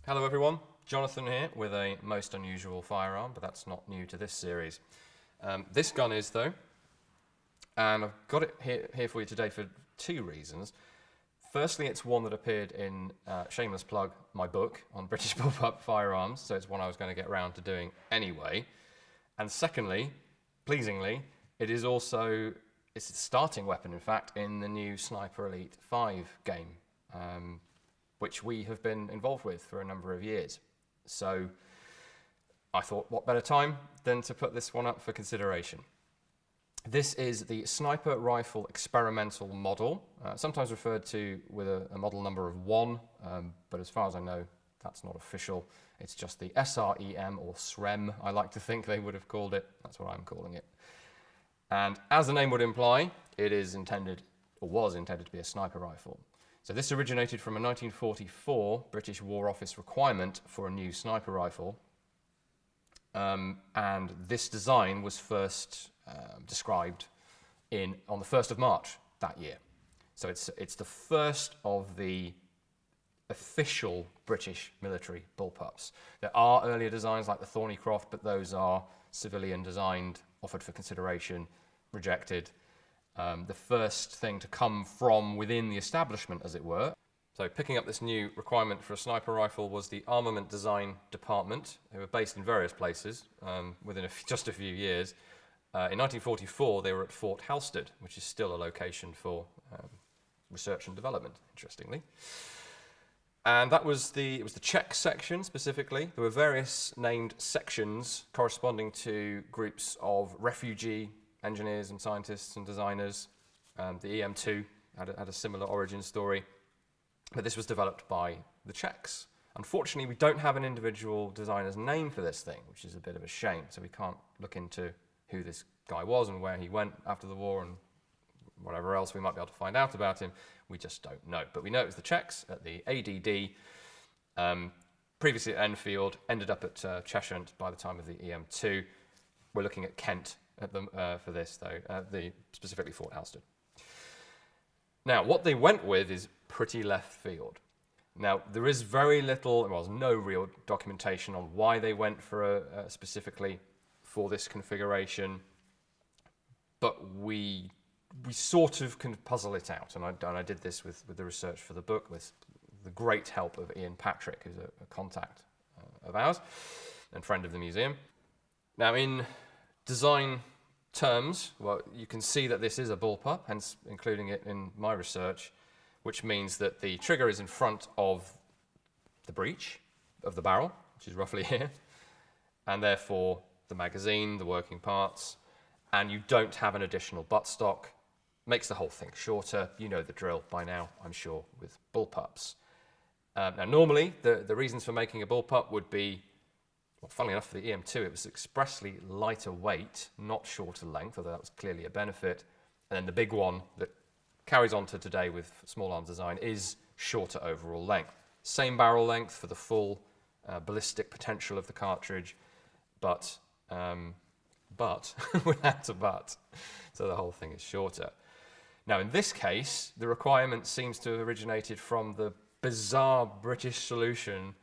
Hello everyone, Jonathan here with a most unusual firearm, but that's not new to this series. This gun is though, and I've got it here for you today for two reasons. Firstly, it's one that appeared in, shameless plug, my book on British bullpup firearms, so it's one I was going to get around to doing anyway. And secondly, pleasingly, it's a starting weapon in fact in the new Sniper Elite 5 game, which we have been involved with for a number of years. So I thought, what better time than to put this one up for consideration. This is the Sniper Rifle Experimental Model, sometimes referred to with a model number of 1, but as far as I know, that's not official. It's just the SREM, or SREM, I like to think they would have called it. That's what I'm calling it. And as the name would imply, it is intended, or was intended to be a sniper rifle. So this originated from a 1944 British War Office requirement for a new sniper rifle. And this design was first described on the 1st of March that year. So it's the first of the official British military bullpups. There are earlier designs like the Thornycroft, but those are civilian designed, offered for consideration, rejected. The first thing to come from within the establishment, as it were. So picking up this new requirement for a sniper rifle was the Armament Design Department, who were based in various places within just a few years. In 1944, they were at Fort Halstead, which is still a location for research and development, interestingly. And it was the Czech section specifically. There were various named sections corresponding to groups of refugee engineers and scientists and designers. The EM2 had a similar origin story, but this was developed by the Czechs. Unfortunately, we don't have an individual designer's name for this thing, which is a bit of a shame, so we can't look into who this guy was and where he went after the war and whatever else we might be able to find out about him. We just don't know. But we know it was the Czechs at the ADD, previously at Enfield, ended up at Cheshire by the time of the EM2. We're looking at Kent for this, though, specifically Fort Halstead. Now, what they went with is pretty left field. Now, there is very little, well, there's no real documentation on why they went for specifically for this configuration, but we sort of can puzzle it out, and I did this with the research for the book with the great help of Ian Patrick, who's a contact of ours and friend of the museum. Now, in design terms, well, you can see that this is a bullpup, hence including it in my research, which means that the trigger is in front of the breech of the barrel, which is roughly here, and therefore the magazine, the working parts, and you don't have an additional buttstock. Makes the whole thing shorter. You know the drill by now, I'm sure, with bullpups. Now, normally, the reasons for making a bullpup would be, well, funnily enough, for the EM2, it was expressly lighter weight, not shorter length, although that was clearly a benefit. And then the big one that carries on to today with small arms design is shorter overall length. Same barrel length for the full ballistic potential of the cartridge, but without a but. So the whole thing is shorter. Now, in this case, the requirement seems to have originated from the bizarre British solution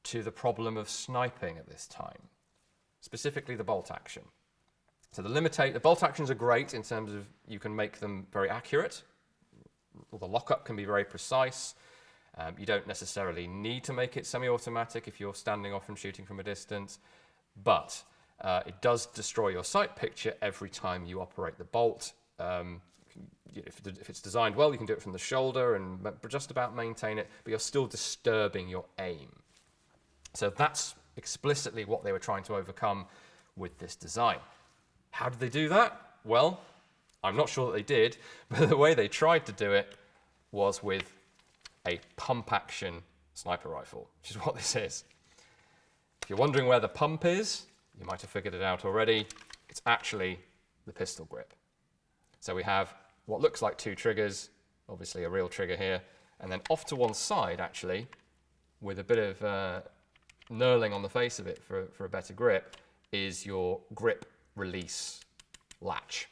to the problem of sniping at this time, specifically the bolt action. So the bolt actions are great in terms of you can make them very accurate, or the lockup can be very precise. You don't necessarily need to make it semi-automatic if you're standing off and shooting from a distance, but it does destroy your sight picture every time you operate the bolt. If it's designed well, you can do it from the shoulder and just about maintain it, but you're still disturbing your aim. So that's explicitly what they were trying to overcome with this design. How did they do that? Well, I'm not sure that they did, but the way they tried to do it was with a pump-action sniper rifle, which is what this is. If you're wondering where the pump is, you might have figured it out already. It's actually the pistol grip. So we have what looks like two triggers, obviously a real trigger here, and then off to one side, actually, with a bit of knurling on the face of it for a better grip, is your grip release latch.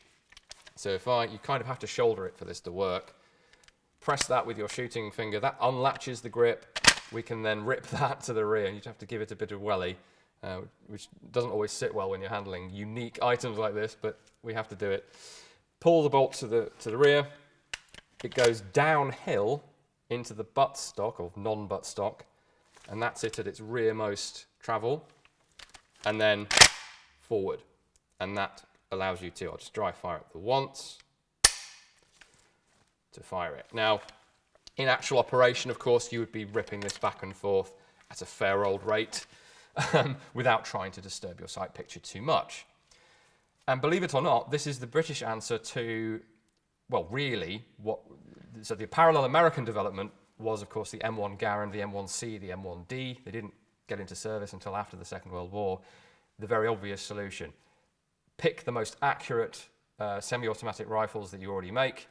So you kind of have to shoulder it for this to work. Press that with your shooting finger, that unlatches the grip, we can then rip that to the rear, and you'd have to give it a bit of welly, which doesn't always sit well when you're handling unique items like this, but we have to do it. Pull the bolt to the rear. It goes downhill into the buttstock, or non-buttstock, and that's it at its rearmost travel, and then forward. And that allows you to, I'll just dry fire it the once, to fire it. Now, in actual operation, of course, you would be ripping this back and forth at a fair old rate without trying to disturb your sight picture too much. And believe it or not, this is the British answer to, well, really, so the parallel American development was, of course, the M1 Garand, the M1C, the M1D. They didn't get into service until after the Second World War. The very obvious solution: pick the most accurate semi-automatic rifles that you already make,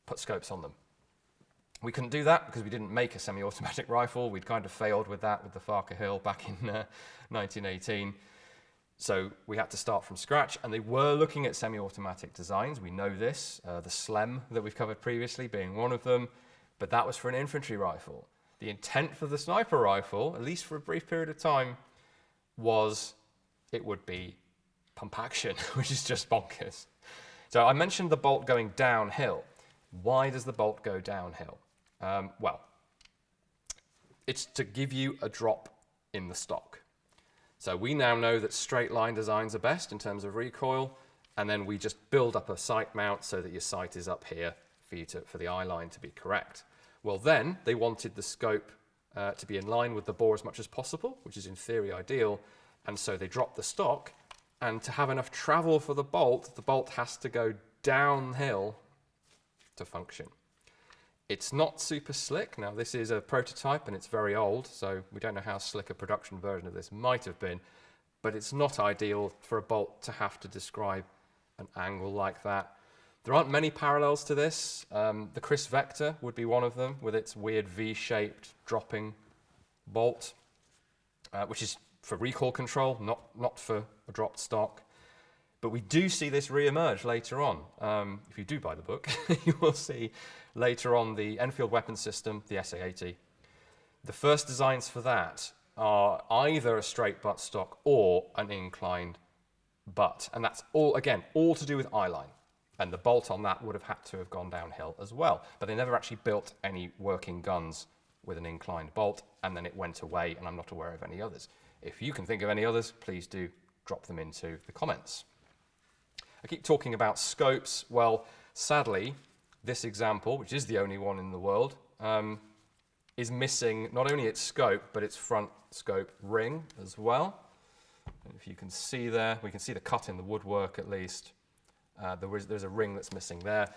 put scopes on them. We couldn't do that because we didn't make a semi-automatic rifle. We'd kind of failed with that with the Farker Hill back in 1918. So we had to start from scratch, and they were looking at semi-automatic designs. We know this, the SLEM that we've covered previously being one of them, but that was for an infantry rifle. The intent for the sniper rifle, at least for a brief period of time, was it would be pump action, which is just bonkers. So I mentioned the bolt going downhill. Why does the bolt go downhill? Well, it's to give you a drop in the stock. So we now know that straight line designs are best in terms of recoil, and then we just build up a sight mount so that your sight is up here for the eye line to be correct. Well, then they wanted the scope to be in line with the bore as much as possible, which is in theory ideal, and so they dropped the stock, and to have enough travel for the bolt has to go downhill to function. It's not super slick. Now, this is a prototype and it's very old, so we don't know how slick a production version of this might have been, but it's not ideal for a bolt to have to describe an angle like that. There aren't many parallels to this. The Chris Vector would be one of them, with its weird V-shaped dropping bolt, which is for recoil control, not for a dropped stock. But we do see this re-emerge later on. If you do buy the book, you will see later on the Enfield weapon system, the SA-80. The first designs for that are either a straight buttstock or an inclined butt. And that's all, again, all to do with eye line. And the bolt on that would have had to have gone downhill as well. But they never actually built any working guns with an inclined bolt, and then it went away, and I'm not aware of any others. If you can think of any others, please do drop them into the comments. I keep talking about scopes. Well, sadly, this example, which is the only one in the world, is missing not only its scope, but its front scope ring as well. And if you can see there, we can see the cut in the woodwork at least. There's a ring that's missing there.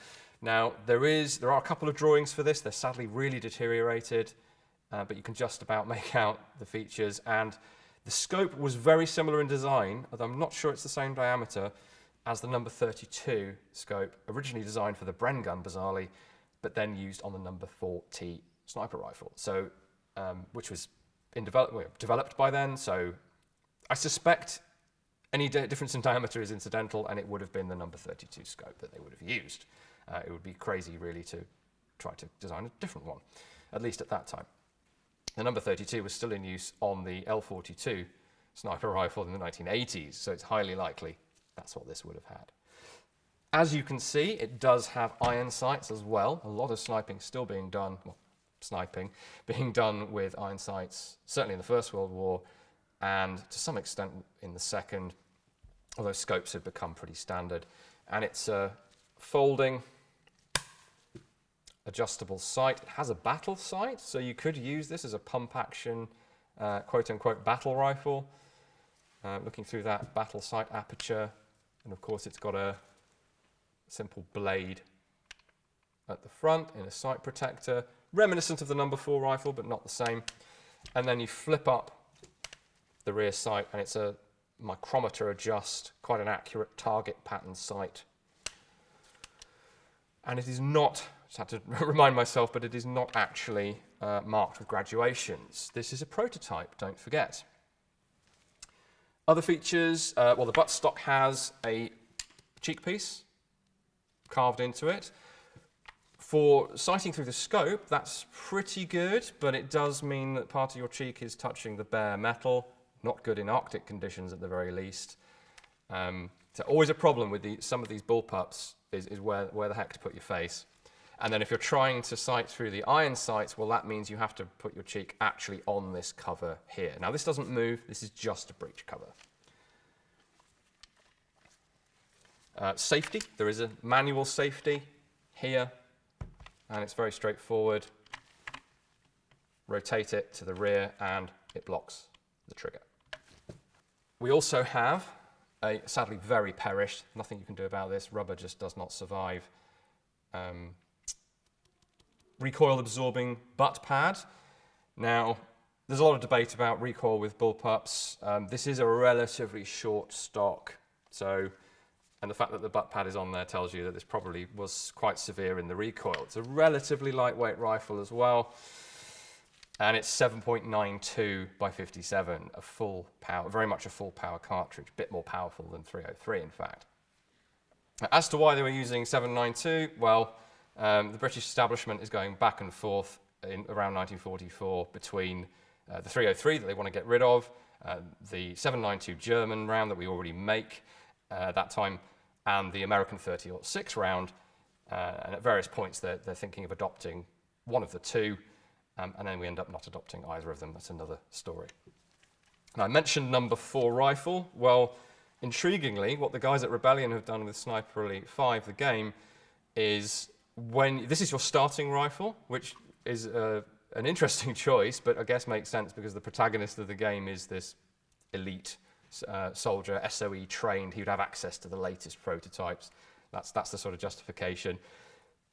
Now, there are a couple of drawings for this. They're sadly really deteriorated, but you can just about make out the features. And the scope was very similar in design, although I'm not sure it's the same diameter as the number 32 scope, originally designed for the Bren gun, bizarrely, but then used on the number 4T sniper rifle, so which was developed by then. So I suspect any difference in diameter is incidental, and it would have been the number 32 scope that they would have used. It would be crazy, really, to try to design a different one, at least at that time. The number 32 was still in use on the L42 sniper rifle in the 1980s, so it's highly likely that's what this would have had. As you can see, it does have iron sights as well. A lot of sniping still being done, well, sniping being done with iron sights, certainly in the First World War, and to some extent in the Second, although scopes had become pretty standard. And it's a folding, adjustable sight. It has a battle sight, so you could use this as a pump action, quote-unquote, battle rifle. Looking through that battle sight aperture, and of course it's got a simple blade at the front in a sight protector, reminiscent of the number 4 rifle, but not the same. And then you flip up the rear sight, and it's a micrometer adjust, quite an accurate target pattern sight. And it is not, just had to remind myself, but it is not actually marked with graduations. This is a prototype, don't forget. Other features, well, the buttstock has a cheek piece carved into it. For sighting through the scope, that's pretty good, but it does mean that part of your cheek is touching the bare metal. Not good in Arctic conditions at the very least. So always a problem with some of these bullpups is where the heck to put your face. And then if you're trying to sight through the iron sights, well, that means you have to put your cheek actually on this cover here. Now, this doesn't move. This is just a breech cover. Safety. There is a manual safety here, and it's very straightforward. Rotate it to the rear, and it blocks the trigger. We also have a, sadly, very perished, nothing you can do about this, rubber just does not survive, recoil-absorbing butt pad. Now, there's a lot of debate about recoil with bullpups. This is a relatively short stock, and the fact that the butt pad is on there tells you that this probably was quite severe in the recoil. It's a relatively lightweight rifle as well, and it's 7.92 by 57, a full power, very much a full power cartridge, a bit more powerful than 303 in fact. As to why they were using 7.92, well, the British establishment is going back and forth in around 1944 between the 303 that they want to get rid of, the 7.92 German round that we already make at that time, and the American 30-06 round, and at various points they're thinking of adopting one of the two, and then we end up not adopting either of them. That's another story. Now, I mentioned number 4 rifle. Well, intriguingly, what the guys at Rebellion have done with Sniper Elite 5, the game, is when this is your starting rifle, which is an interesting choice, but I guess makes sense because the protagonist of the game is this elite soldier, SOE trained. He would have access to the latest prototypes. That's the sort of justification.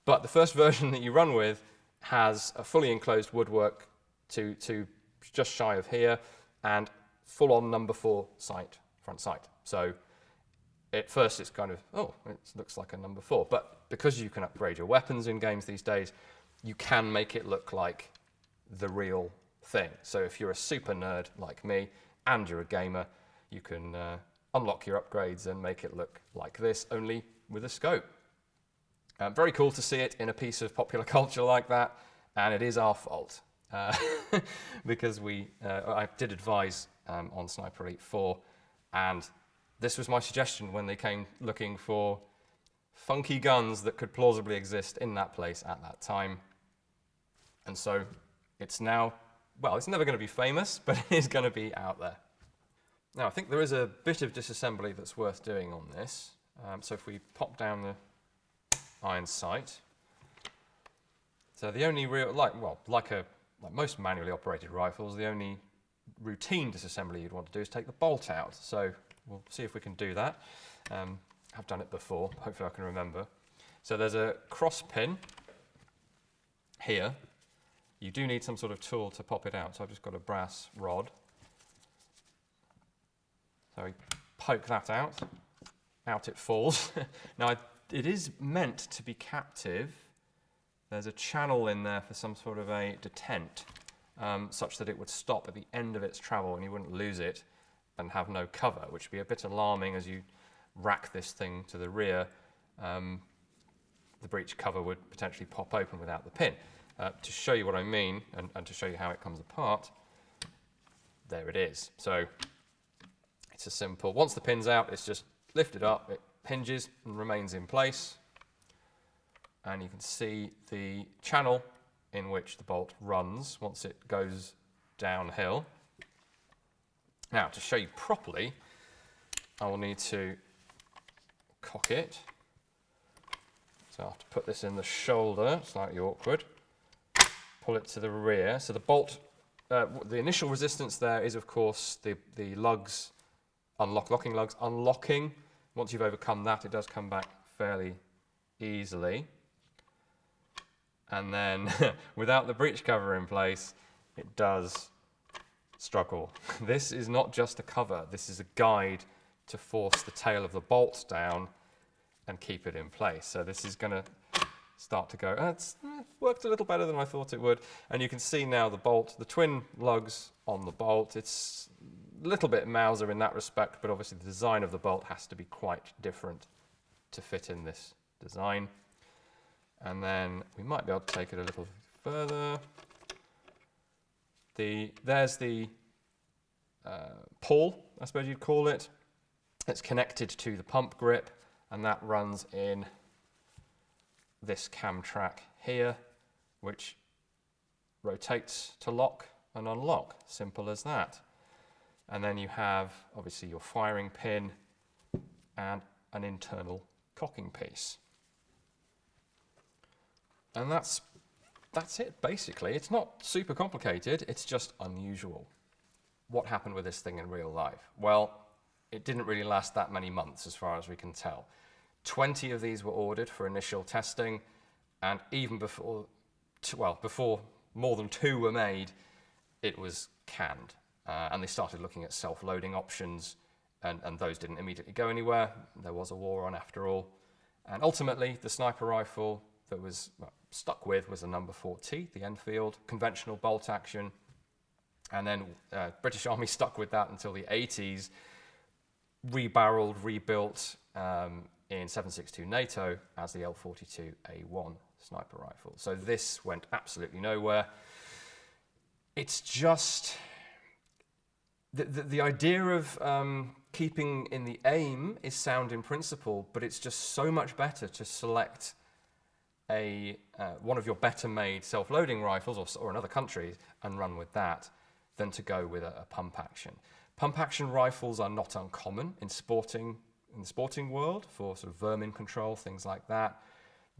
But the first version that you run with has a fully enclosed woodwork to just shy of here, and full-on number 4 sight, front sight. So at first it's kind of, oh, it looks like a number 4. But because you can upgrade your weapons in games these days, you can make it look like the real thing. So if you're a super nerd like me and you're a gamer, you can unlock your upgrades and make it look like this, only with a scope. Very cool to see it in a piece of popular culture like that, and it is our fault because I did advise on Sniper Elite 4, and this was my suggestion when they came looking for funky guns that could plausibly exist in that place at that time. And so it's now, well, it's never going to be famous, but it is going to be out there. Now, I think there is a bit of disassembly that's worth doing on this. So if we pop down the iron sight. So the only real, like most manually operated rifles, the only routine disassembly you'd want to do is take the bolt out. So we'll see if we can do that. I've done it before, hopefully I can remember. So there's a cross pin here. You do need some sort of tool to pop it out, so I've just got a brass rod. So we poke that out it falls. Now, it is meant to be captive. There's a channel in there for some sort of a detent, such that it would stop at the end of its travel and you wouldn't lose it and have no cover, which would be a bit alarming as you rack this thing to the rear. The breech cover would potentially pop open without the pin. To show you what I mean, and to show you how it comes apart, there it is. So it's a simple, once the pin's out, it's just lifted up, it hinges and remains in place. And you can see the channel in which the bolt runs once it goes downhill. Now, to show you properly, I will need to cock it. So I have to put this in the shoulder, slightly awkward. Pull it to the rear. So the bolt, the initial resistance there is, of course, the lugs, locking lugs unlocking. Once you've overcome that, it does come back fairly easily. And then, without the breech cover in place, it does struggle. This is not just a cover, this is a guide to force the tail of the bolt down and keep it in place. So this is going to start to go, it's worked a little better than I thought it would. And you can see now the bolt, the twin lugs on the bolt, it's a little bit Mauser in that respect, but obviously the design of the bolt has to be quite different to fit in this design. And then we might be able to take it a little further. There's the pawl, I suppose you'd call it. It's connected to the pump grip, and that runs in this cam track here, which rotates to lock and unlock. Simple as that. And then you have obviously your firing pin and an internal cocking piece. And that's it basically. It's not super complicated, it's just unusual. What happened with this thing in real life? Well, it didn't really last that many months as far as we can tell. 20 of these were ordered for initial testing, and even before more than 2 were made, it was canned. And they started looking at self-loading options, and those didn't immediately go anywhere. There was a war on after all. And ultimately, the sniper rifle that was stuck with was a number 4T, the Enfield, conventional bolt action. And then British Army stuck with that until the 80s, rebarreled, rebuilt in 7.62 NATO as the L42A1 sniper rifle. So this went absolutely nowhere. It's just the idea of keeping in the aim is sound in principle, but it's just so much better to select one of your better made self-loading rifles or another country's and run with that than to go with a pump action. Pump action rifles are not uncommon in the sporting world for sort of vermin control, things like that.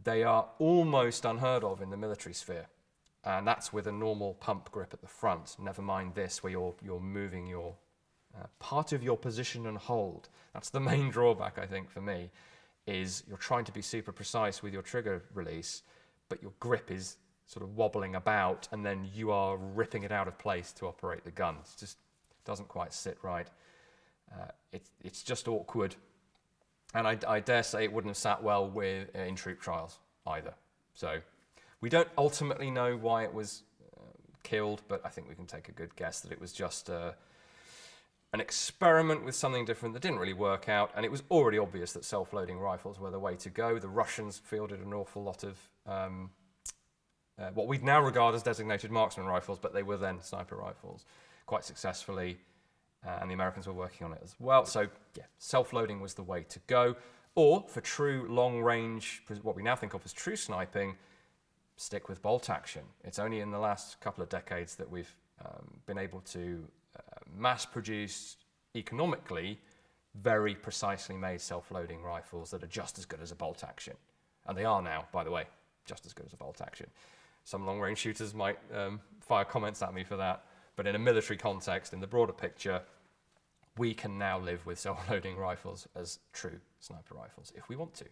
They are almost unheard of in the military sphere. And that's with a normal pump grip at the front. Never mind this, where you're moving your part of your position and hold. That's the main drawback, I think, for me, is you're trying to be super precise with your trigger release, but your grip is sort of wobbling about, and then you are ripping it out of place to operate the gun. It just doesn't quite sit right. It's just awkward. And I dare say it wouldn't have sat well in troop trials either. So we don't ultimately know why it was killed, but I think we can take a good guess that it was just an experiment with something different that didn't really work out, and it was already obvious that self-loading rifles were the way to go. The Russians fielded an awful lot of what we'd now regard as designated marksman rifles, but they were then sniper rifles quite successfully, and the Americans were working on it as well. So yeah, self-loading was the way to go. Or for true long-range, what we now think of as true sniping, stick with bolt action. It's only in the last couple of decades that we've been able to mass-produce economically very precisely made self-loading rifles that are just as good as a bolt action. And they are now, by the way, just as good as a bolt action. Some long-range shooters might fire comments at me for that, but in a military context, in the broader picture, we can now live with self-loading rifles as true sniper rifles if we want to.